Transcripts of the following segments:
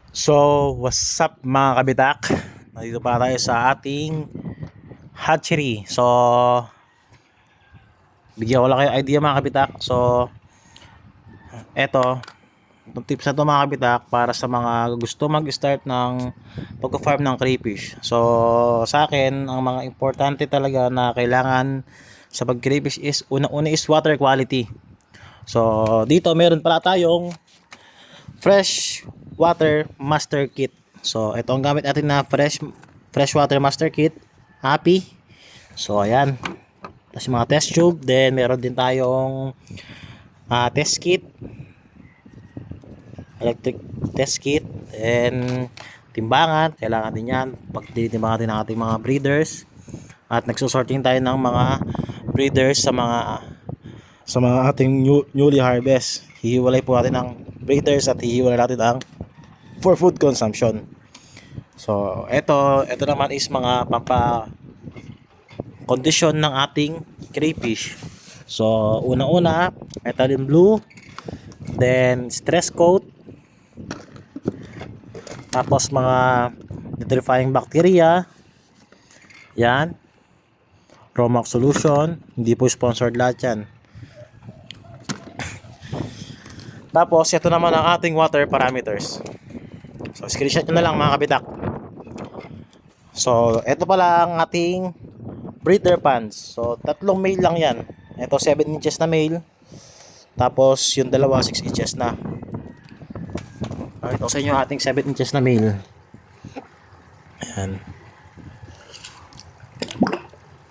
So, what's up mga kabitak? Nandito pa tayo sa ating hatchery. So, bigyan ko lang kayo idea mga kabitak. So, eto, itong tips na to mga kabitak para sa mga gusto mag-start ng pag-farm ng crayfish. So, sa akin, ang mga importante talaga na kailangan sa pag-crayfish is, una-una is water quality. So, dito meron pala tayong fresh water master kit. So ito ang gamit natin na fresh water master kit, happy. So ayan, tapos mga test tube, then meron din tayong test kit, electric test kit, then timbangan, kailangan din yan pag tinitimbang natin ang ating mga breeders. At nagsusorting tayo ng mga breeders sa mga ating newly harvest. Hihiwalay po natin ang breeders at hihiwalay natin ang for food consumption. So, ito naman is mga kondisyon ng ating crayfish. So, una-una, methylene blue, then stress coat, tapos mga nitrifying bacteria, yan, Romax solution, hindi po sponsored lahat yan. Tapos, ito naman ang ating water parameters. So, screenshot nyo na lang mga kabitak. So, ito pala ang ating breeder pans. So, tatlong male lang yan. Ito 7 inches na male. Tapos, yung dalawa 6 inches na. Ito sa inyo ating 7 inches na male. Ayan.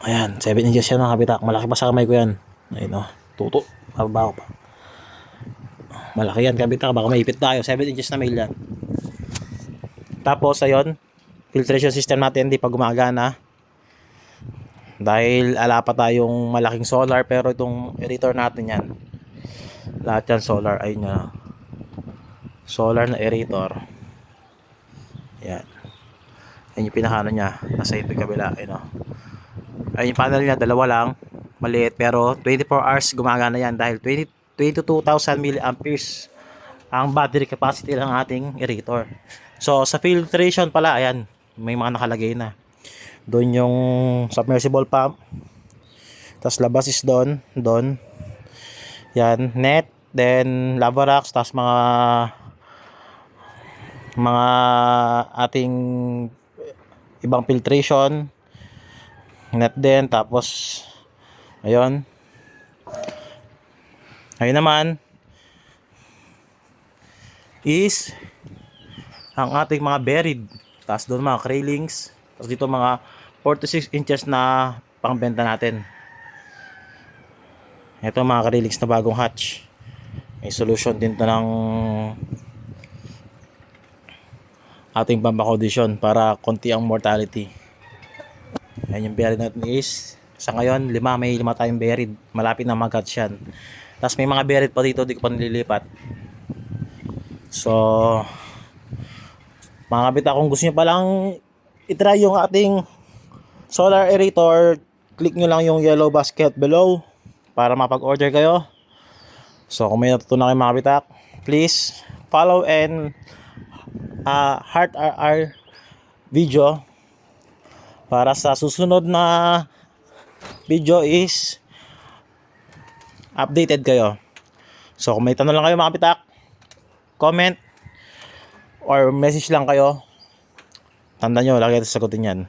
Ayan, 7 inches yan mga kabitak. Malaki pa sa kamay ko yan. Ayun o, tuto. Pababa ko pa. Malaki yan kabitak. Baka maipit tayo. 7 inches na male yan. Tapos ayun, filtration system natin hindi pa gumagana dahil ala pa tayong malaking solar, pero itong aerator natin yan, lahat yan solar. Ayun na, solar na aerator. Yan, ayun yung pinakano nya, nasa ito yung kabila. Ayun yung panel nya, dalawa lang, maliit, pero 24 hours gumagana yan dahil 22,000 milliamperes ang battery capacity ng ating aerator. So sa filtration pala, ayan, may mga nakalagay na. Doon yung submersible pump. Tapos labas is doon. Yan, net, then lava rocks, tapos mga ating ibang filtration. Net din, tapos ayun. Ayun naman is ang ating mga buried, tapos doon mga craylings, tapos dito mga 46 inches na pangbenta natin. Ito mga craylings na bagong hatch, may solution din to ng ating pampakondisyon para konti ang mortality. Ayan yung buried natin is, sa ngayon may 5 tayong buried, malapit na mag-hatch yan. Tapos may mga buried pa dito, di ko pa nililipat. So mga kabita, kung gusto nyo palang itry yung ating solar aerator, click nyo lang yung yellow basket below para mapag-order kayo. So kung may natutunan kayo mga kabita, please follow and heart our video para sa susunod na video is updated kayo. So kung may tanong lang kayo mga kabita, comment or message lang kayo. Tandaan nyo, lagi natin sagutin yan.